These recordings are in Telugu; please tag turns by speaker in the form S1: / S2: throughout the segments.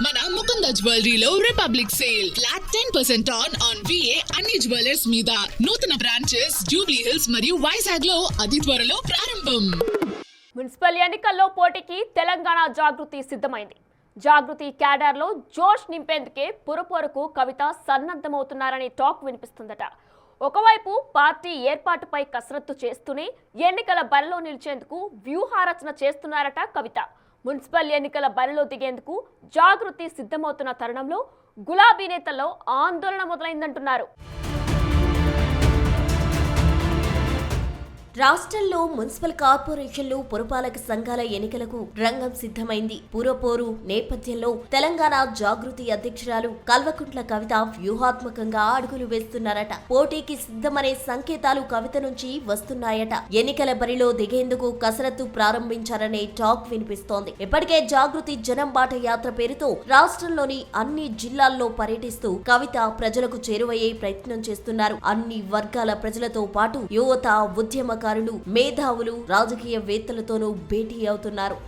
S1: మన ముకుంద జ్యువెలరీలో republic sale flat 10% on VA అన్ని జ్యువెలర్స్ మీద. నూతన బ్రాంచెస్ జూబ్లీ హిల్స్ మరియు వైజాగ్ లో అతి త్వరలో ప్రారంభం.
S2: మున్సిపల్ ఎన్నికల్లో పోటీకి తెలంగాణ జాగృతి సిద్ధమైంది. జాగృతి క్యాడర్లో జోష్ నింపేందుకే పురపోరుకు కవిత సన్నద్ధమవుతున్నారనే టాక్ వినిపిస్తుందట. ఒకవైపు పార్టీ ఏర్పాటుపై కసరత్తు చేస్తూనే ఎన్నికల బరిలో నిలిచేందుకు వ్యూహారచన చేస్తున్నారట కవిత. మున్సిపల్ ఎన్నికల బరిలో దిగేందుకు జాగృతి సిద్ధమవుతున్న తరుణంలో గులాబీ నేతల్లో ఆందోళన మొదలైందంటున్నారు.
S3: రాష్ట్రంలో మున్సిపల్ కార్పొరేషన్లు పురపాలక సంఘాల ఎన్నికలకు రంగం సిద్ధమైంది. పురపోరు నేపథ్యంలో తెలంగాణ జాగృతి అధ్యక్షురాలు కల్వకుంట్ల కవిత వ్యూహాత్మకంగా అడుగులు వేస్తున్నారట. పోటీకి సిద్ధమనే సంకేతాలు కవిత నుంచి వస్తున్నాయట. ఎన్నికల బరిలో దిగేందుకు కసరత్తు ప్రారంభించారనే టాక్ వినిపిస్తోంది. ఇప్పటికే జాగృతి జనం బాట యాత్ర పేరుతో రాష్ట్రంలోని అన్ని జిల్లాల్లో పర్యటిస్తూ కవిత ప్రజలకు చేరువయ్యే ప్రయత్నం చేస్తున్నారు. అన్ని వర్గాల ప్రజలతో పాటు యువత, ఉద్యమకారులు, మేధావులు, రాజకీయవేత్తలతోనూ భేటీ అవుతున్నారు.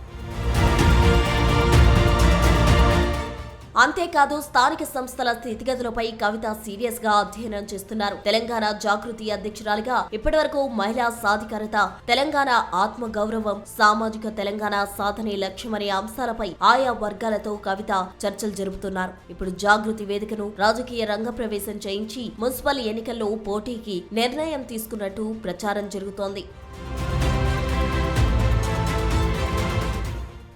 S3: అంతేకాదు స్థానిక సంస్థల స్థితిగతులపై కవిత సీరియస్ గా అధ్యయనం చేస్తున్నారు. తెలంగాణ జాగృతి అధ్యక్షురాలిగా ఇప్పటివరకు మహిళా సాధికారత, తెలంగాణ ఆత్మ గౌరవం, సామాజిక తెలంగాణ సాధనే లక్ష్యమనే అంశాలపై ఆయా వర్గాలతో కవిత చర్చలు జరుపుతున్నారు. ఇప్పుడు జాగృతి వేదికను రాజకీయ రంగ ప్రవేశం చేయించి మున్సిపల్ ఎన్నికల్లో పోటీకి నిర్ణయం తీసుకున్నట్టు ప్రచారం జరుగుతోంది.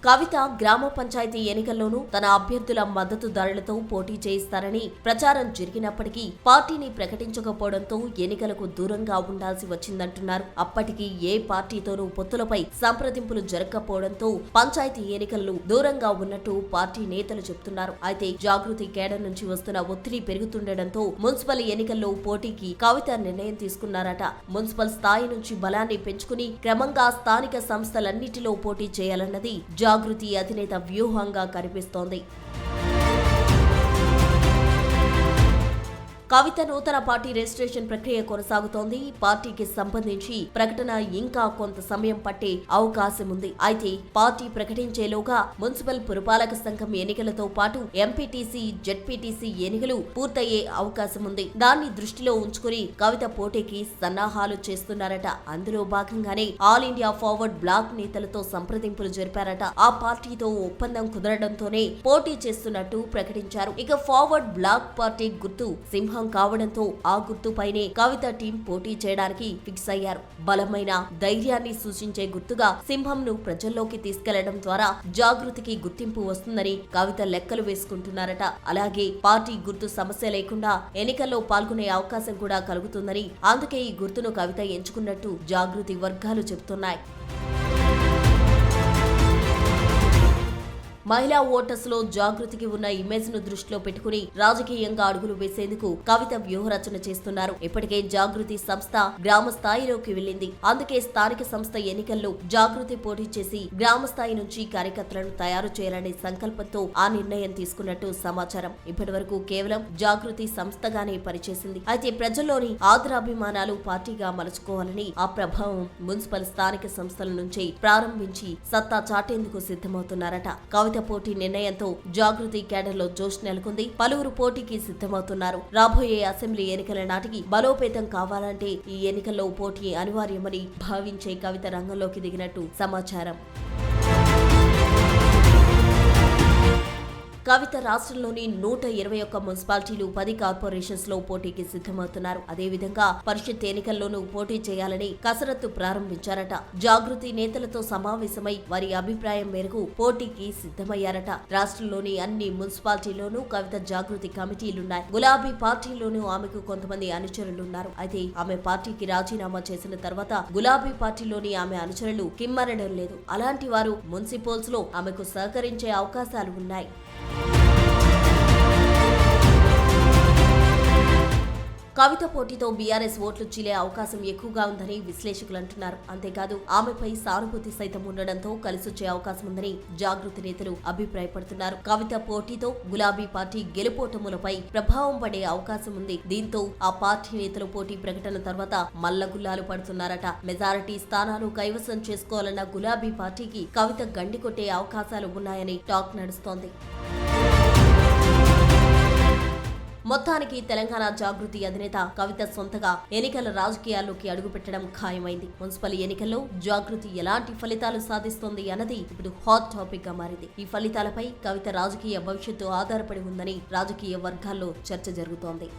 S3: కవిత గ్రామ పంచాయతీ ఎన్నికల్లోనూ తన అభ్యర్థుల మద్దతుదారులతో పోటీ చేయిస్తారని ప్రచారం జరిగినప్పటికీ పార్టీని ప్రకటించకపోవడంతో ఎన్నికలకు దూరంగా ఉండాల్సి వచ్చిందంటున్నారు. అప్పటికి ఏ పార్టీతోనూ పొత్తులపై సంప్రదింపులు జరగకపోవడంతో పంచాయతీ ఎన్నికలు దూరంగా ఉన్నట్టు పార్టీ నేతలు చెబుతున్నారు. అయితే జాగృతి కేడర్ నుంచి వస్తున్న ఒత్తిడి పెరుగుతుండటంతో మున్సిపల్ ఎన్నికల్లో పోటీకి కవిత నిర్ణయం తీసుకున్నారట. మున్సిపల్ స్థాయి నుంచి బలాన్ని పెంచుకుని క్రమంగా స్థానిక సంస్థలన్నిటిలో పోటీ చేయాలన్నది జాగృతి అధినేత వ్యూహంగా కనిపిస్తోంది. కవిత నూతన పార్టీ రిజిస్ట్రేషన్ ప్రక్రియ కొనసాగుతోంది. పార్టీకి సంబంధించి ప్రకటన ఇంకా కొంత సమయం పట్టే అవకాశం ఉంది. అయితే పార్టీ ప్రకటించేలోగా మున్సిపల్ పురపాలక సంఘం ఎన్నికలతో పాటు ఎంపీటీసీ, జెడ్పీటీసీ ఎన్నికలు పూర్తయ్యే అవకాశం ఉంది. దాన్ని దృష్టిలో ఉంచుకుని కవిత పోటీకి సన్నాహాలు చేస్తున్నారట. అందులో భాగంగానే ఆల్ ఇండియా ఫార్వర్డ్ బ్లాక్ నేతలతో సంప్రదింపులు జరిపారట. ఆ పార్టీతో ఒప్పందం కుదరడంతోనే పోటీ చేస్తున్నట్టు ప్రకటించారు. ఇక ఫార్వర్డ్ బ్లాక్ పార్టీ గుర్తు సింహం కావడంతో ఆ గుర్తుపైనే కవిత టీం పోటీ చేయడానికి ఫిక్స్ అయ్యారు. బలమైన ధైర్యాన్ని సూచించే గుర్తుగా సింహంను ప్రజల్లోకి తీసుకెళ్లడం ద్వారా జాగృతికి గుర్తింపు వస్తుందని కవిత లెక్కలు వేసుకుంటున్నారట. అలాగే పార్టీ గుర్తు సమస్య లేకుండా ఎన్నికల్లో పాల్గొనే అవకాశం కూడా కలుగుతుందని, అందుకే ఈ గుర్తును కవిత ఎంచుకున్నట్టు జాగృతి వర్గాలు చెబుతున్నాయి. మహిళా ఓటర్స్ లో జాగృతికి ఉన్న ఇమేజ్ ను దృష్టిలో పెట్టుకుని రాజకీయంగా అడుగులు వేసేందుకు కవిత వ్యూహరచన చేస్తున్నారు. ఇప్పటికే జాగృతి సంస్థ గ్రామ స్థాయిలోకి వెళ్లింది. అందుకే స్థానిక సంస్థ ఎన్నికల్లో జాగృతి పోటీ చేసి గ్రామ స్థాయి నుంచి కార్యకర్తలను తయారు చేయాలనే సంకల్పంతో ఆ నిర్ణయం తీసుకున్నట్టు సమాచారం. ఇప్పటి వరకు కేవలం జాగృతి సంస్థగానే పనిచేసింది. అయితే ప్రజల్లోని ఆదరాభిమానాలు పార్టీగా మలుచుకోవాలని, ఆ ప్రభావం మున్సిపల్ స్థానిక సంస్థల నుంచే ప్రారంభించి సత్తా చాటేందుకు సిద్ధమవుతున్నారట. కవిత పోటీ నిర్ణయంతో జాగృతి కేడర్లో జోష్ నెలకొంది. పలువురు పోటీకి సిద్ధమవుతున్నారు. రాబోయే అసెంబ్లీ ఎన్నికల నాటికి బలోపేతం కావాలంటే ఈ ఎన్నికల్లో పోటీ అనివార్యమని భావించే కవిత రంగంలోకి దిగినట్టు సమాచారం. కవిత రాష్ట్రంలోని 121 మున్సిపాలిటీలు, 10 కార్పొరేషన్స్ లో పోటీకి సిద్ధమవుతున్నారు. అదేవిధంగా పరిషత్ ఎన్నికల్లోనూ పోటీ చేయాలని కసరత్తు ప్రారంభించారట. జాగృతి నేతలతో సమావేశమై వారి అభిప్రాయం మేరకు పోటీకి సిద్ధమయ్యారట. రాష్ట్రంలోని అన్ని మున్సిపాలిటీల్లోనూ కవిత జాగృతి కమిటీలున్నాయి. గులాబీ పార్టీలోనూ ఆమెకు కొంతమంది అనుచరులున్నారు. అయితే ఆమె పార్టీకి రాజీనామా చేసిన తర్వాత గులాబీ పార్టీలోని ఆమె అనుచరులు కిమ్మరడం లేదు. అలాంటి వారు మున్సిపల్స్ లో ఆమెకు సహకరించే అవకాశాలు ఉన్నాయి. కవిత పోటీతో బీఆర్ఎస్ ఓట్లు చీలే అవకాశం ఎక్కువగా ఉందని విశ్లేషకులు అంటున్నారు. అంతేకాదు ఆమెపై సానుభూతి సైతం ఉండడంతో కలిసొచ్చే అవకాశం ఉందని జాగృతి నేతలు అభిప్రాయపడుతున్నారు. కవిత పోటీతో గులాబీ పార్టీ గెలుపోటములపై ప్రభావం పడే అవకాశం ఉంది. దీంతో ఆ పార్టీ నేతలు పోటీ ప్రకటన తర్వాత మల్లగుల్లాలు పడుతున్నారట. మెజారిటీ స్థానాలు కైవసం చేసుకోవాలన్న గులాబీ పార్టీకి కవిత గండి కొట్టే అవకాశాలు ఉన్నాయని టాక్ నడుస్తోంది. మొత్తానికి తెలంగాణ జాగృతి అధినేత కవిత సొంతగా ఎన్నికల రాజకీయాల్లోకి అడుగుపెట్టడం ఖాయమైంది. మున్సిపల్ ఎన్నికల్లో జాగృతి ఎలాంటి ఫలితాలు సాధిస్తోంది అన్నది ఇప్పుడు హాట్ టాపిక్ గా మారింది. ఈ ఫలితాలపై కవిత రాజకీయ భవిష్యత్తు ఆధారపడి ఉందని రాజకీయ వర్గాల్లో చర్చ జరుగుతోంది.